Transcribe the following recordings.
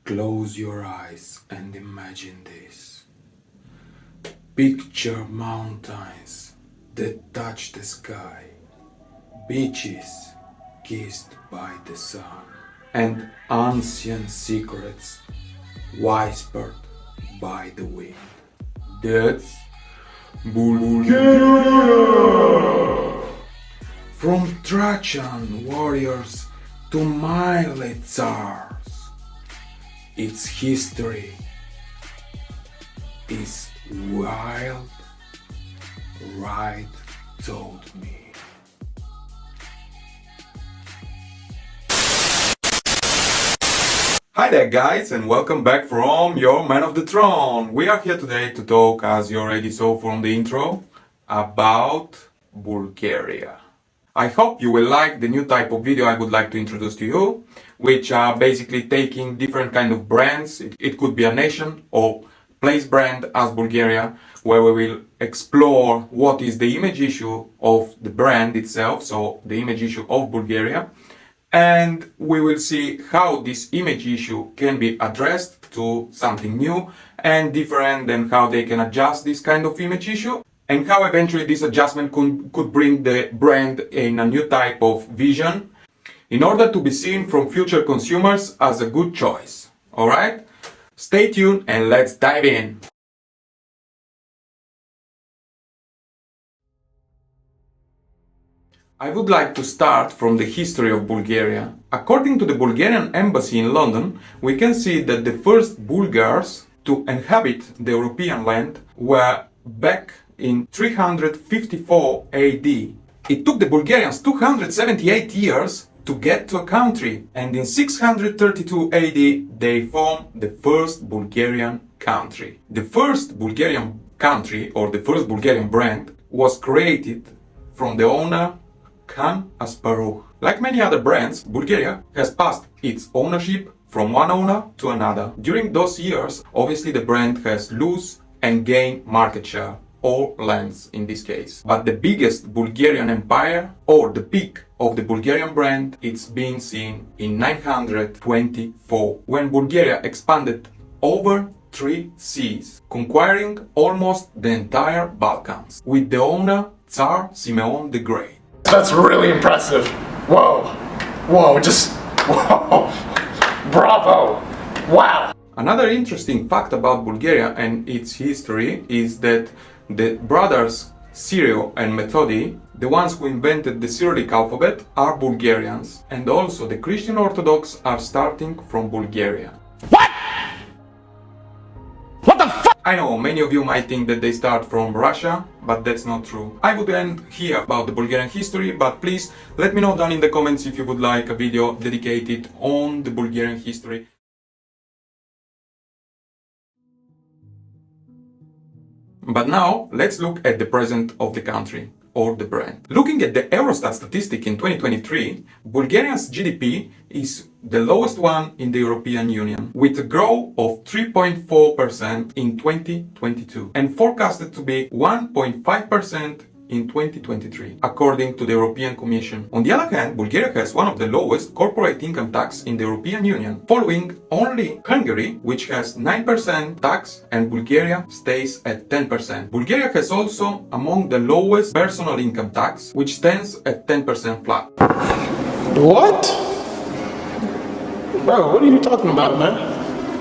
Close your eyes and imagine this. Picture mountains that touch the sky, beaches kissed by the sun, and ancient secrets whispered by the wind. That's Bulgaria! From Trajan warriors to mighty tsars, its history is wild, right told me. Hi there guys, and welcome back from your Man of the Throne. We are here today to talk, as you already saw from the intro, about Bulgaria. I hope you will like the new type of video I would like to introduce to you, which are basically taking different kind of brands. It could be a nation or place brand as Bulgaria, where we will explore what is the image issue of the brand itself, so the image issue of Bulgaria, and we will see how this image issue can be addressed to something new and different, and how they can adjust this kind of image issue, and how eventually this adjustment could bring the brand in a new type of vision in order to be seen from future consumers as a good choice. Alright? Stay tuned and let's dive in! I would like to start from the history of Bulgaria. According to the Bulgarian embassy in London, we can see that the first Bulgars to inhabit the European land were back in 354 AD. It took the Bulgarians 278 years to get to a country, and in 632 AD they formed the first Bulgarian country. The first Bulgarian country, or the first Bulgarian brand, was created from the owner Khan Asparuh. Like many other brands, Bulgaria has passed its ownership from one owner to another. During those years, obviously the brand has lost and gained market share, or lands in this case. But the biggest Bulgarian empire, or the peak of the Bulgarian brand, it's been seen in 924, when Bulgaria expanded over 3 seas, conquering almost the entire Balkans, with the owner Tsar Simeon the Great. That's really impressive. Whoa. Whoa, just whoa. Bravo. Wow. Another interesting fact about Bulgaria and its history is that the brothers Cyril and Methodi, the ones who invented the Cyrillic alphabet, are Bulgarians, and also the Christian Orthodox are starting from Bulgaria. What? What the fuck? I know, many of you might think that they start from Russia, but that's not true. I would end here about the Bulgarian history, but please let me know down in the comments if you would like a video dedicated on the Bulgarian history. But now, let's look at the present of the country, or the brand. Looking at the Eurostat statistic in 2023, Bulgaria's GDP is the lowest one in the European Union, with a growth of 3.4% in 2022, and forecasted to be 1.5% in 2023, according to the European Commission. On the other hand, Bulgaria has one of the lowest corporate income tax in the European Union, following only Hungary, which has 9% tax, and Bulgaria stays at 10%. Bulgaria has also among the lowest personal income tax, which stands at 10% flat. What? Bro, what are you talking about, man?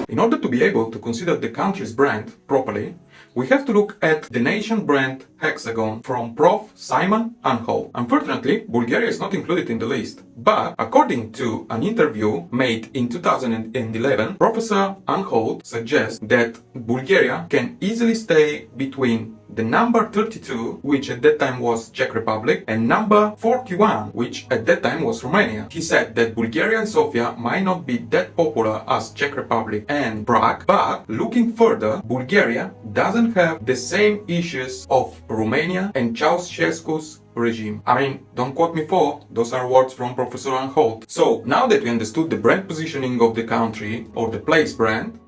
In order to be able to consider the country's brand properly, we have to look at the nation brand hexagon from Prof. Simon Untold. Unfortunately, Bulgaria is not included in the list, but according to an interview made in 2011, Professor Untold suggests that Bulgaria can easily stay between the number 32, which at that time was Czech Republic, and number 41, which at that time was Romania. He said that Bulgaria and Sofia might not be that popular as Czech Republic and Prague, but looking further, Bulgaria doesn't have the same issues of Romania and Ceausescu's regime. I mean, don't quote me for, those are words from Professor Untold. So, now that we understood the brand positioning of the country, or the place brand,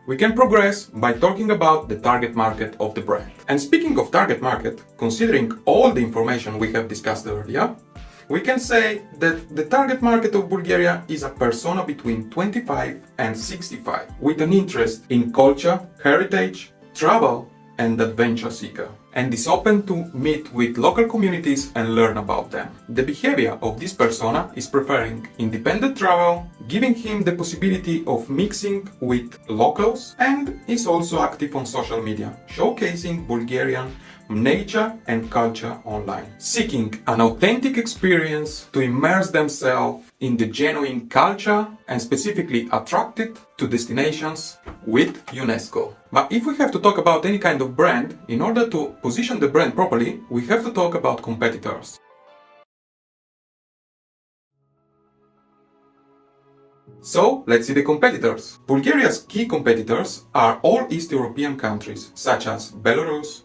we can progress by talking about the target market of the brand. And speaking of target market, considering all the information we have discussed earlier, We can say that the target market of Bulgaria is a persona between 25 and 65, with an interest in culture, heritage, travel, and adventure seeker, and is open to meet with local communities and learn about them. The behavior of this persona is preferring independent travel, giving him the possibility of mixing with locals, and is also active on social media, showcasing Bulgarian nature and culture online, seeking an authentic experience to immerse themselves in the genuine culture and specifically attracted to destinations with UNESCO. But if we have to talk about any kind of brand, in order to position the brand properly, we have to talk about competitors. So, let's see the competitors. Bulgaria's key competitors are all East European countries, such as Belarus,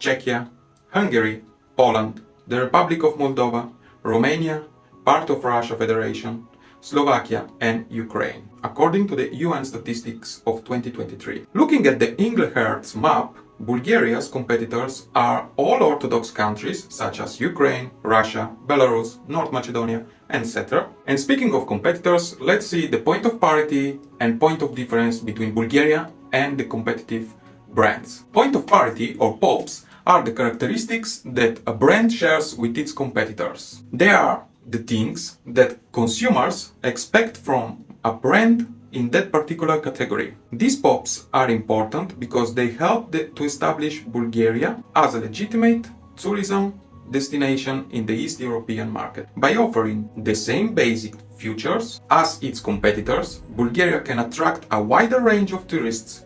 Czechia, Hungary, Poland, the Republic of Moldova, Romania, part of Russia Federation, Slovakia and Ukraine, according to the UN statistics of 2023. Looking at the Engelhart's map, Bulgaria's competitors are all Orthodox countries such as Ukraine, Russia, Belarus, North Macedonia, etc. And speaking of competitors, let's see the point of parity and point of difference between Bulgaria and the competitive brands. Point of parity, or POPs, are the characteristics that a brand shares with its competitors. They are the things that consumers expect from a brand in that particular category. These POPs are important because they help to establish Bulgaria as a legitimate tourism destination in the East European market. By offering the same basic features as its competitors, Bulgaria can attract a wider range of tourists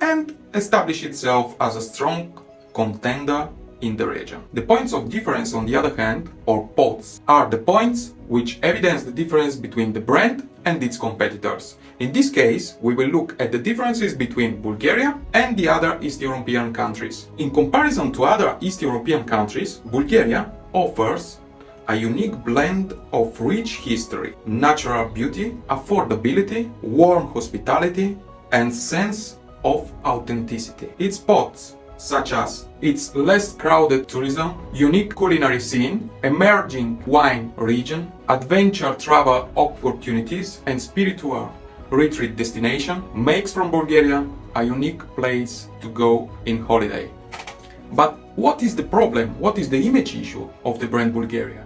and establish itself as a strong contender in the region. The points of difference, on the other hand, or POTS, are the points which evidence the difference between the brand and its competitors. In this case, we will look at the differences between Bulgaria and the other East European countries. In comparison to other East European countries, Bulgaria offers a unique blend of rich history, natural beauty, affordability, warm hospitality, and sense of authenticity. Its spots, such as its less crowded tourism, unique culinary scene, emerging wine region, adventure travel opportunities, and spiritual retreat destination, makes from Bulgaria a unique place to go in holiday. But what is the problem? What is the image issue of the brand Bulgaria?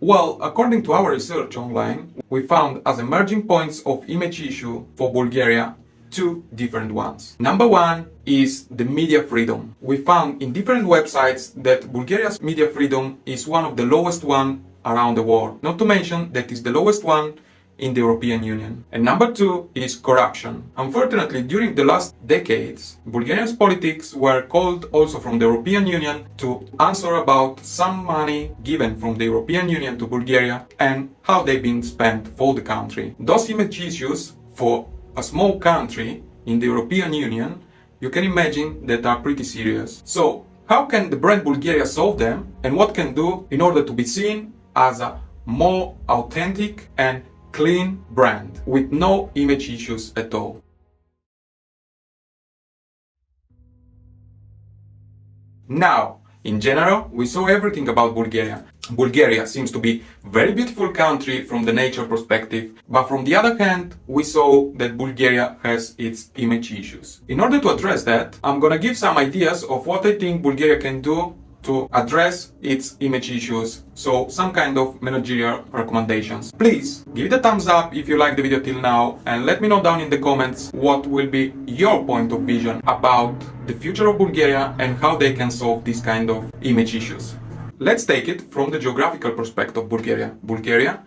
Well, according to our research online, we found as emerging points of image issue for Bulgaria two different ones. Number one is the media freedom. We found in different websites that Bulgaria's media freedom is one of the lowest one around the world. Not to mention that is the lowest one in the European Union. And number two is corruption. Unfortunately, during the last decades, Bulgaria's politics were called also from the European Union to answer about some money given from the European Union to Bulgaria and how they've been spent for the country. Those image issues for a small country in the European Union, you can imagine that are pretty serious. So, how can the brand Bulgaria solve them, and what can do in order to be seen as a more authentic and clean brand with no image issues at all? Now, in general, we saw everything about Bulgaria. Bulgaria seems to be a very beautiful country from the nature perspective, but from the other hand, we saw that Bulgaria has its image issues. In order to address that, I'm gonna give some ideas of what I think Bulgaria can do to address its image issues, so some kind of managerial recommendations. Please give it a thumbs up if you like the video till now, and let me know down in the comments what will be your point of vision about the future of Bulgaria and how they can solve this kind of image issues. Let's take it from the geographical perspective of Bulgaria. Bulgaria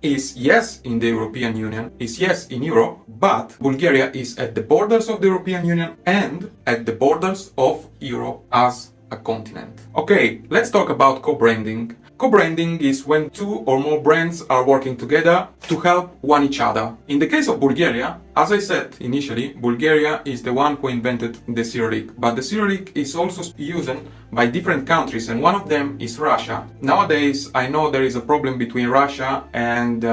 is yes in the European Union, is yes in Europe, but Bulgaria is at the borders of the European Union and at the borders of Europe as a continent. Okay, let's talk about co-branding. Co-branding is when two or more brands are working together to help one each other. In the case of Bulgaria, as I said initially, Bulgaria is the one who invented the Cyrillic, but the Cyrillic is also used by different countries, and one of them is Russia. Nowadays, I know there is a problem between Russia and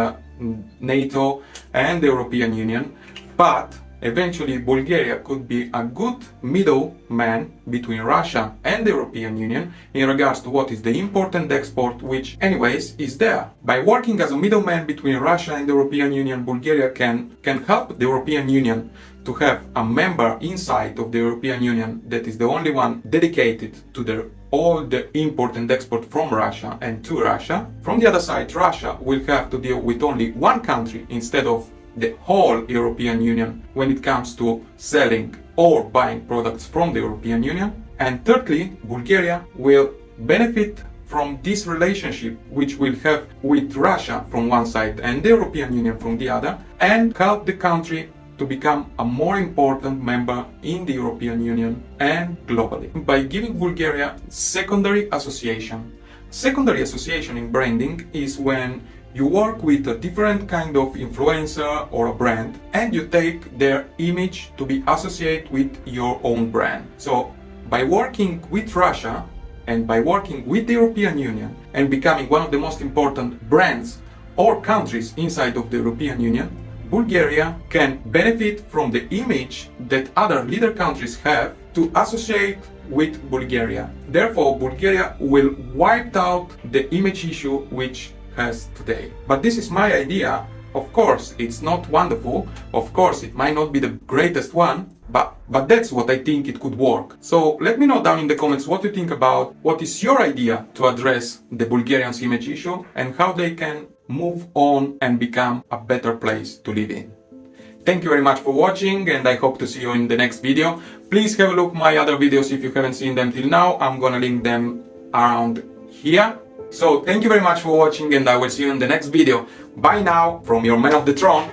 NATO and the European Union, but eventually Bulgaria could be a good middleman between Russia and the European Union in regards to what is the import and export, which anyways is there. By working as a middleman between Russia and the European Union, Bulgaria can help the European Union to have a member inside of the European Union that is the only one dedicated to all the import and export from Russia and to Russia. From the other side, Russia will have to deal with only one country instead of the whole European Union when it comes to selling or buying products from the European Union. And thirdly, Bulgaria will benefit from this relationship which we'll have with Russia from one side and the European Union from the other, and help the country to become a more important member in the European Union and globally by giving Bulgaria secondary association. Secondary association in branding is when you work with a different kind of influencer or a brand and you take their image to be associated with your own brand. So by working with Russia and by working with the European Union and becoming one of the most important brands or countries inside of the European Union, Bulgaria can benefit from the image that other leader countries have to associate with Bulgaria. Therefore, Bulgaria will wipe out the image issue which has today. But this is my idea. Of course, it's not wonderful. Of course, it might not be the greatest one, but that's what I think it could work. So let me know down in the comments what you think about what is your idea to address the Bulgarians' image issue and how they can move on and become a better place to live in. Thank you very much for watching, and I hope to see you in the next video. Please have a look at my other videos if you haven't seen them till now. I'm gonna link them around here. So thank you very much for watching, and I will see you in the next video. Bye now from your man of the throne.